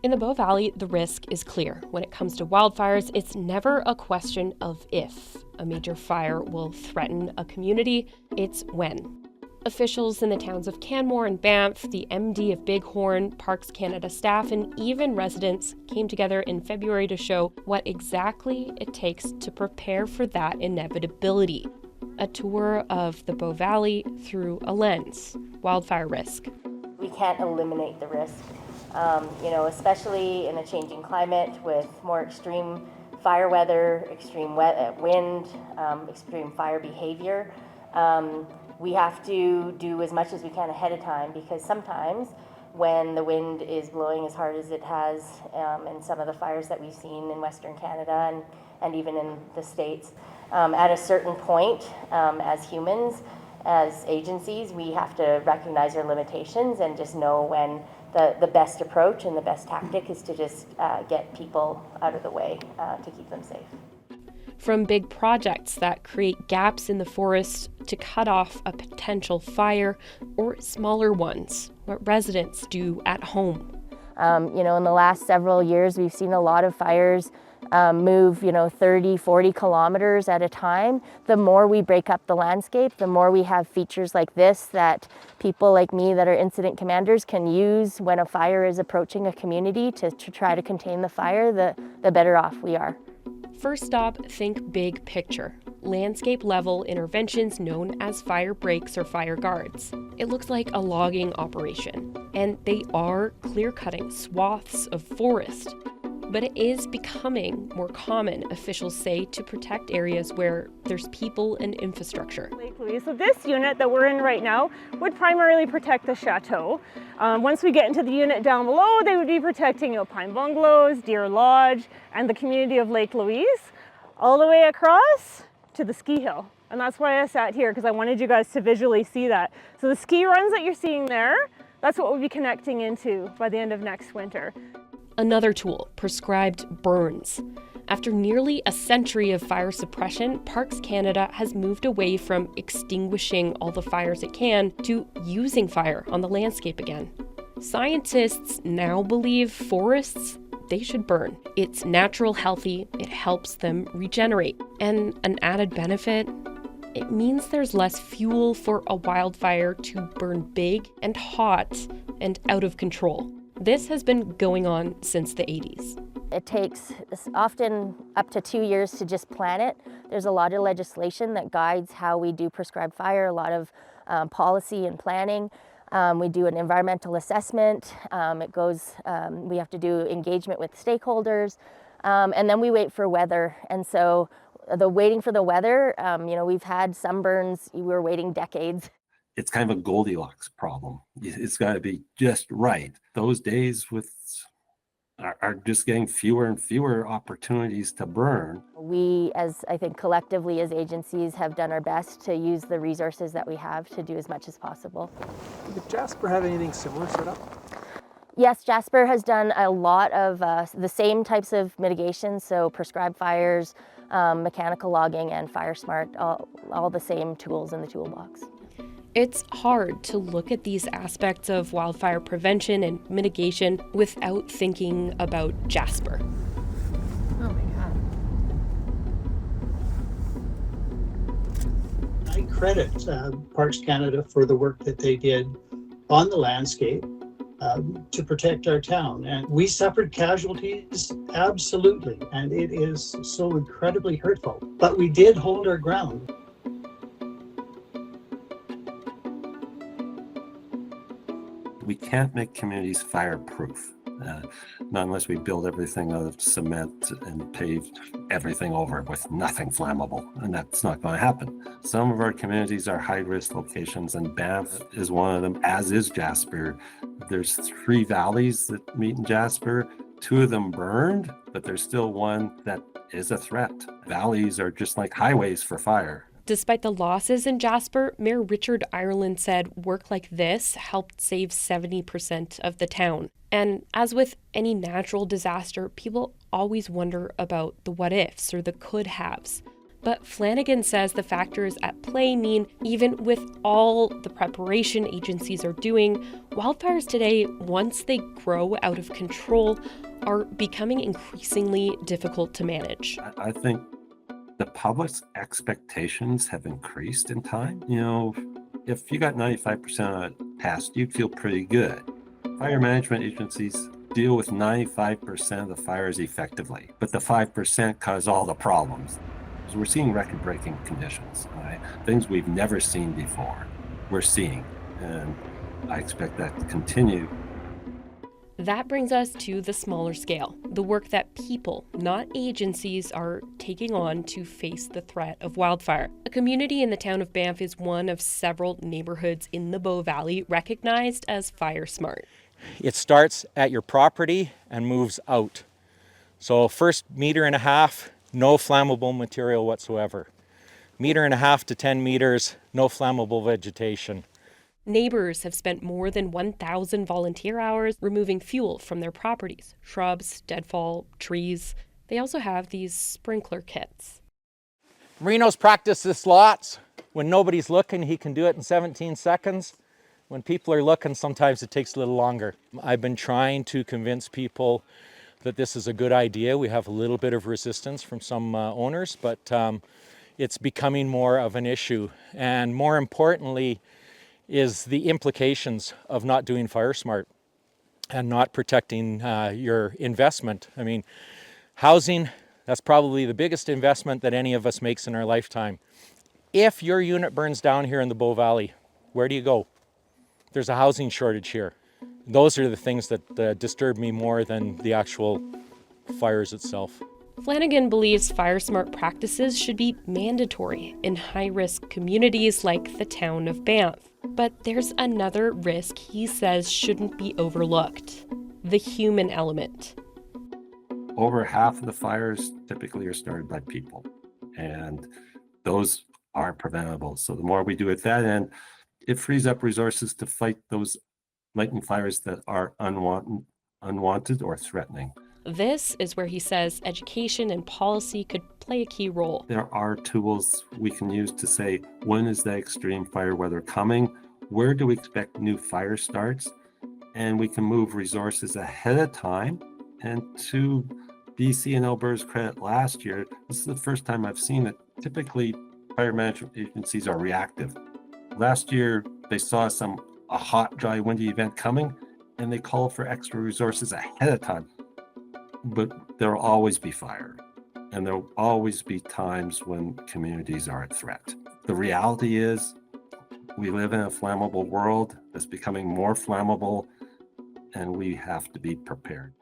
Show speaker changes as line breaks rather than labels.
In the Bow Valley, the risk is clear. When it comes to wildfires, it's never a question of if a major fire will threaten a community, it's when. Officials in the towns of Canmore and Banff, the MD of Bighorn, Parks Canada staff, and even residents came together in February to show what exactly it takes to prepare for that inevitability. A tour of the Bow Valley through a lens, wildfire risk.
We can't eliminate the risk, especially in a changing climate with more extreme fire weather, extreme wind, extreme fire behavior. We have to do as much as we can ahead of time, because sometimes when the wind is blowing as hard as it has in some of the fires that we've seen in Western Canada and even in the States, at a certain point, as humans, as agencies, we have to recognize our limitations and just know when the best approach and the best tactic is to just get people out of the way to keep them safe.
From big projects that create gaps in the forest to cut off a potential fire, or smaller ones, what residents do at home.
In the last several years, we've seen a lot of fires move, 30, 40 kilometers at a time. The more we break up the landscape, the more we have features like this that people like me that are incident commanders can use when a fire is approaching a community to try to contain the fire, the better off we are.
First stop, think big picture. Landscape level interventions known as fire breaks or fire guards. It looks like a logging operation, and they are clear-cutting swaths of forest. But it is becoming more common, officials say, to protect areas where there's people and infrastructure.
Lake Louise. So this unit that we're in right now would primarily protect the chateau. Once we get into the unit down below, they would be protecting Pine Bungalows, Deer Lodge, and the community of Lake Louise, all the way across to the ski hill. And that's why I sat here, because I wanted you guys to visually see that. So the ski runs that you're seeing there, that's what we'll be connecting into by the end of next winter.
Another tool, prescribed burns. After nearly a century of fire suppression, Parks Canada has moved away from extinguishing all the fires it can to using fire on the landscape again. Scientists now believe forests, they should burn. It's natural, healthy, it helps them regenerate. And an added benefit, it means there's less fuel for a wildfire to burn big and hot and out of control. This has been going on since the 80s.
It takes often up to 2 years to just plan it. There's a lot of legislation that guides how we do prescribed fire, a lot of policy and planning. We do an environmental assessment. We have to do engagement with stakeholders, and then we wait for weather. And so the waiting for the weather, we've had sunburns, we were waiting decades.
It's kind of a Goldilocks problem. It's got to be just right. Those days are just getting fewer and fewer opportunities to burn.
We, as I think collectively as agencies, have done our best to use the resources that we have to do as much as possible.
Did Jasper have anything similar set up?
Yes, Jasper has done a lot of the same types of mitigation, so prescribed fires, mechanical logging, and Fire Smart, all the same tools in the toolbox.
It's hard to look at these aspects of wildfire prevention and mitigation without thinking about Jasper.
Oh my God.
I credit Parks Canada for the work that they did on the landscape to protect our town. And we suffered casualties, absolutely, and it is so incredibly hurtful. But we did hold our ground.
We can't make communities fireproof, not unless we build everything out of cement and pave everything over with nothing flammable, and that's not going to happen. Some of our communities are high-risk locations, and Banff is one of them, as is Jasper. There's 3 valleys that meet in Jasper. 2 of them burned, but there's still one that is a threat. Valleys are just like highways for fire.
Despite the losses in Jasper, Mayor Richard Ireland said work like this helped save 70% of the town. And as with any natural disaster, people always wonder about the what-ifs or the could-haves. But Flanagan says the factors at play mean even with all the preparation agencies are doing, wildfires today, once they grow out of control, are becoming increasingly difficult to manage.
I think the public's expectations have increased in time. You know, if you got 95% of it passed, you'd feel pretty good. Fire management agencies deal with 95% of the fires effectively, but the 5% cause all the problems. So we're seeing record-breaking conditions, right? Things we've never seen before, we're seeing, and I expect that to continue.
That brings us to the smaller scale, the work that people, not agencies, are taking on to face the threat of wildfire. A community in the town of Banff is one of several neighborhoods in the Bow Valley recognized as fire smart.
It starts at your property and moves out. So first 1.5 meters, no flammable material whatsoever. 1.5 meters to 10 meters, no flammable vegetation.
Neighbors have spent more than 1,000 volunteer hours removing fuel from their properties, shrubs, deadfall, trees. They also have these sprinkler kits.
Marino's practiced this lots. When nobody's looking, he can do it in 17 seconds. When people are looking, sometimes it takes a little longer. I've been trying to convince people that this is a good idea. We have a little bit of resistance from some owners, but it's becoming more of an issue. And more importantly, is the implications of not doing fire smart and not protecting your investment. I mean, housing, that's probably the biggest investment that any of us makes in our lifetime. If your unit burns down here in the Bow Valley, where do you go? There's a housing shortage here. Those are the things that disturb me more than the actual fires itself.
Flanagan believes fire smart practices should be mandatory in high-risk communities like the town of Banff. But there's another risk he says shouldn't be overlooked: the human element.
Over half of the fires typically are started by people, and those are preventable. So the more we do at that end, it frees up resources to fight those lightning fires that are unwanted or threatening.
This is where he says education and policy could play a key role.
There are tools we can use to say, when is that extreme fire weather coming? Where do we expect new fire starts? And we can move resources ahead of time. And to BC and Alberta's credit, last year, this is the first time I've seen that typically fire management agencies are reactive. Last year, they saw a hot, dry, windy event coming, and they called for extra resources ahead of time. But there'll always be fire, and there'll always be times when communities are at threat. The reality is, we live in a flammable world that's becoming more flammable, and we have to be prepared.